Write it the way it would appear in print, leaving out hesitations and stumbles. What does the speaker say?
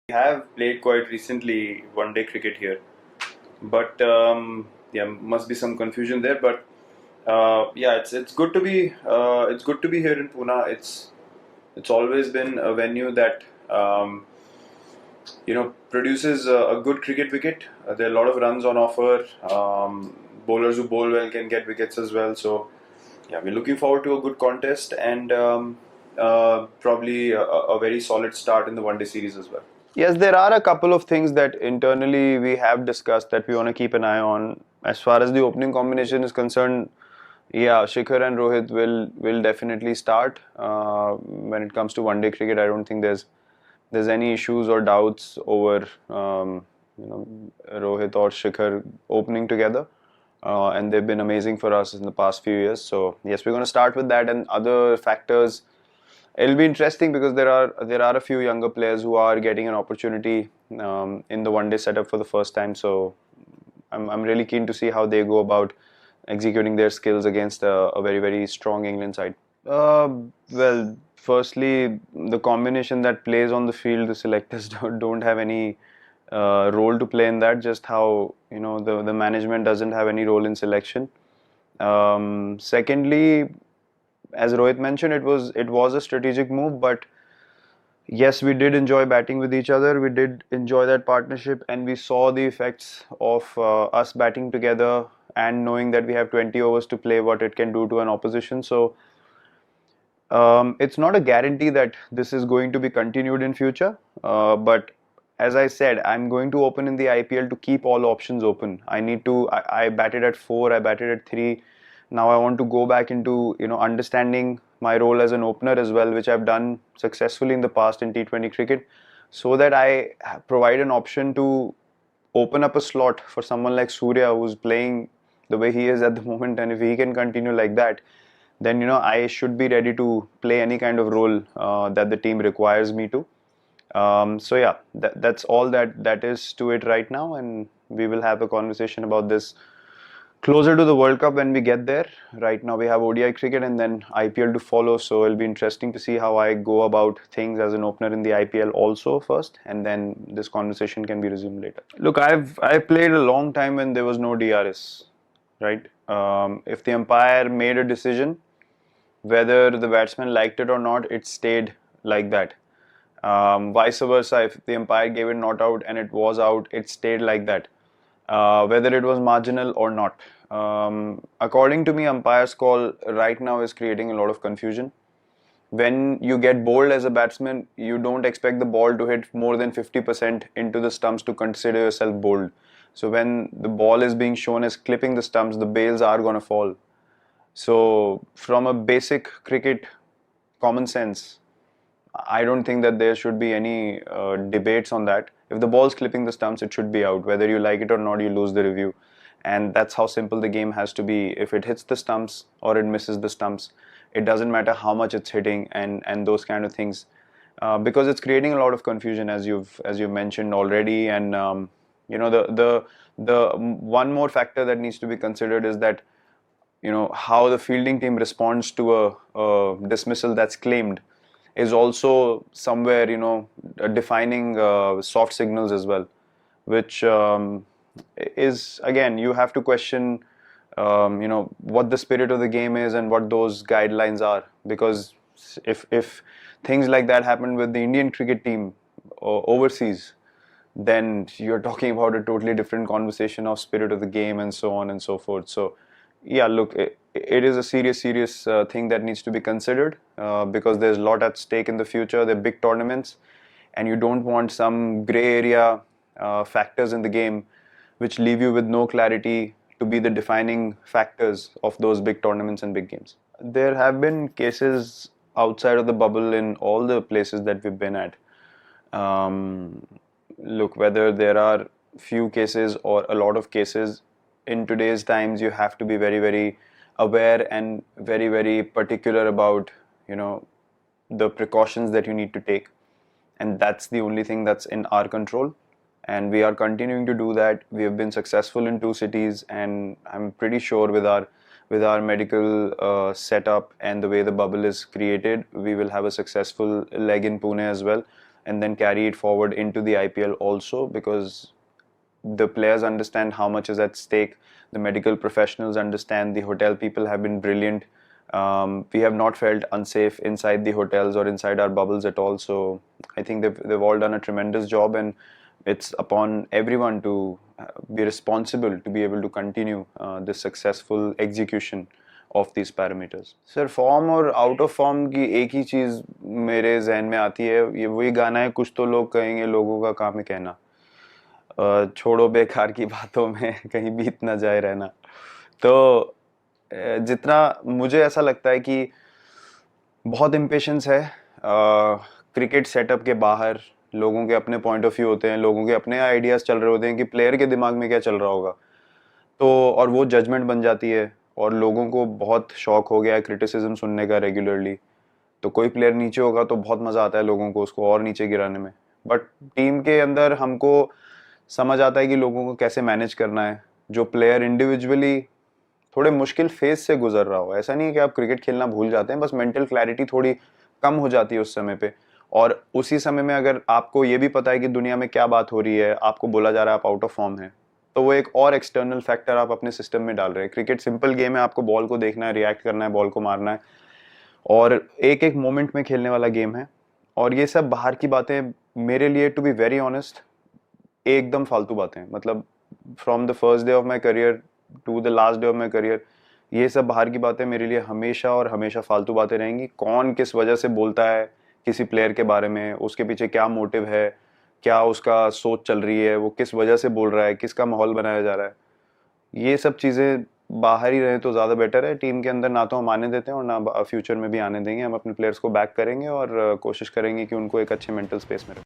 We have played quite recently one-day cricket here, but yeah, must be some confusion there. But yeah, it's good to be here in Pune. It's always been a venue that produces a good cricket wicket. There are a lot of runs on offer. Bowlers who bowl well can get wickets as well. So yeah, we're looking forward to a good contest and probably a very solid start in the one-day series as well. Yes, there are a couple of things that internally we have discussed that we want to keep an eye on. As far as the opening combination is concerned, yeah, Shikhar and Rohit will definitely start. When it comes to one-day cricket, I don't think there's any issues or doubts over Rohit or Shikhar opening together. And they've been amazing for us in the past few years. So yes, we're going to start with that and other factors. It'll be interesting because there are a few younger players who are getting an opportunity in the one-day setup for the first time. So I'm really keen to see how they go about executing their skills against a very very strong England side. Well, firstly, the combination that plays on the field, the selectors don't have any role to play in that. Just how the management doesn't have any role in selection. Secondly, as Rohit mentioned, it was a strategic move, but yes, we did enjoy batting with each other. We did enjoy that partnership, and we saw the effects of us batting together and knowing that we have 20 overs to play, what it can do to an opposition. So it's not a guarantee that this is going to be continued in future, but as I said, I'm going to open in the IPL to keep all options open. I batted at 4, I batted at 3. Now I want to go back into understanding my role as an opener as well, which I've done successfully in the past in T20 cricket, so that I provide an option to open up a slot for someone like Surya who's playing the way he is at the moment, and if he can continue like that, then I should be ready to play any kind of role that the team requires me to. So yeah, that's all that is to it right now, and we will have a conversation about this closer to the World Cup when we get there. Right now we have ODI cricket and then IPL to follow, so it'll be interesting to see how I go about things as an opener in the IPL also first, and then this conversation can be resumed later. Look, I've played a long time when there was no DRS, right? If the umpire made a decision, whether the batsman liked it or not, it stayed like that. Vice versa, if the umpire gave it not out and it was out, it stayed like that, whether it was marginal or not. According to me, umpire's call right now is creating a lot of confusion. When you get bowled as a batsman, you don't expect the ball to hit more than 50% into the stumps to consider yourself bowled. So when the ball is being shown as clipping the stumps, the bails are going to fall. So from a basic cricket common sense, I don't think that there should be any debates on that. If the ball's clipping the stumps, it should be out. Whether you like it or not, you lose the review. And that's how simple the game has to be. If it hits the stumps or it misses the stumps, it doesn't matter how much it's hitting and those kind of things. Because it's creating a lot of confusion as you've mentioned already. And the one more factor that needs to be considered is that how the fielding team responds to a dismissal that's claimed is also somewhere defining soft signals as well, which is again, you have to question what the spirit of the game is and what those guidelines are, because if things like that happen with the Indian cricket team overseas, then you're talking about a totally different conversation of spirit of the game and so on and so forth. So yeah, look, it is a serious thing that needs to be considered, because there's a lot at stake in the future. They're big tournaments, and you don't want some gray area factors in the game which leave you with no clarity to be the defining factors of those big tournaments and big games. There have been cases outside of the bubble in all the places that we've been at. Um, Look, whether there are few cases or a lot of cases, in today's times you have to be very very aware and very very particular about the precautions that you need to take, and that's the only thing that's in our control, and we are continuing to do that. We have been successful in 2 cities, and I'm pretty sure with our medical setup and the way the bubble is created, we will have a successful leg in Pune as well. and then carry it forward into the IPL also, because the players understand how much is at stake. The medical professionals understand. The hotel people have been brilliant. We have not felt unsafe inside the hotels or inside our bubbles at all. So I think they've all done a tremendous job, and it's upon everyone to be responsible to be able to continue this successful execution of these parameters. Sir form और out of form की एक ही चीज़ मेरे जहन में आती है, ये वही गाना है, कुछ तो लोग कहेंगे लोगों का काम है कहना, छोड़ो बेकार की बातों में कहीं बीत ना जाए रहना। तो जितना मुझे ऐसा लगता है कि बहुत इम्पेशंस है क्रिकेट सेटअप के बाहर। लोगों के अपने पॉइंट ऑफ व्यू होते हैं, लोगों के अपने आइडियाज चल रहे होते हैं कि प्लेयर के दिमाग में क्या चल रहा होगा, तो और वो जजमेंट बन जाती है। और लोगों को बहुत शौक हो गया है क्रिटिसिज्म सुनने का रेगुलरली। तो कोई प्लेयर नीचे होगा तो बहुत मज़ा आता है लोगों को उसको और नीचे गिराने में। बट टीम के अंदर हमको समझ आता है कि लोगों को कैसे मैनेज करना है। जो प्लेयर इंडिविजुअली थोड़े मुश्किल फेज से गुजर रहा हो, ऐसा नहीं है कि आप क्रिकेट खेलना भूल जाते हैं, बस मेंटल क्लैरिटी थोड़ी कम हो जाती है उस समय पे। और उसी समय में अगर आपको ये भी पता है कि दुनिया में क्या बात हो रही है, आपको बोला जा रहा है आप आउट ऑफ फॉर्म है, तो वो एक और एक्सटर्नल फैक्टर आप अपने सिस्टम में डाल रहे हैं। क्रिकेट सिंपल गेम है, आपको बॉल को देखना है, रिएक्ट करना है, बॉल को मारना है, और एक एक मोमेंट में खेलने वाला गेम है। और ये सब बाहर की बातें मेरे लिए, टू बी वेरी ऑनेस्ट, एकदम फालतू बातें हैं। मतलब from the first day of my career to the last day of my career, ये सब बाहर की बातें मेरे लिए हमेशा और हमेशा फालतू बातें रहेंगी। कौन किस वजह से बोलता है किसी प्लेयर के बारे में, उसके पीछे क्या मोटिव है, क्या उसका सोच चल रही है, वो किस वजह से बोल रहा है, किसका माहौल बनाया जा रहा है, ये सब चीज़ें बाहर ही रहे तो ज़्यादा बेटर है। टीम के अंदर ना तो हम आने देते हैं और ना फ्यूचर में भी आने देंगे। हम अपने प्लेयर्स को बैक करेंगे और कोशिश करेंगे कि उनको एक अच्छे मेंटल स्पेस में रखें।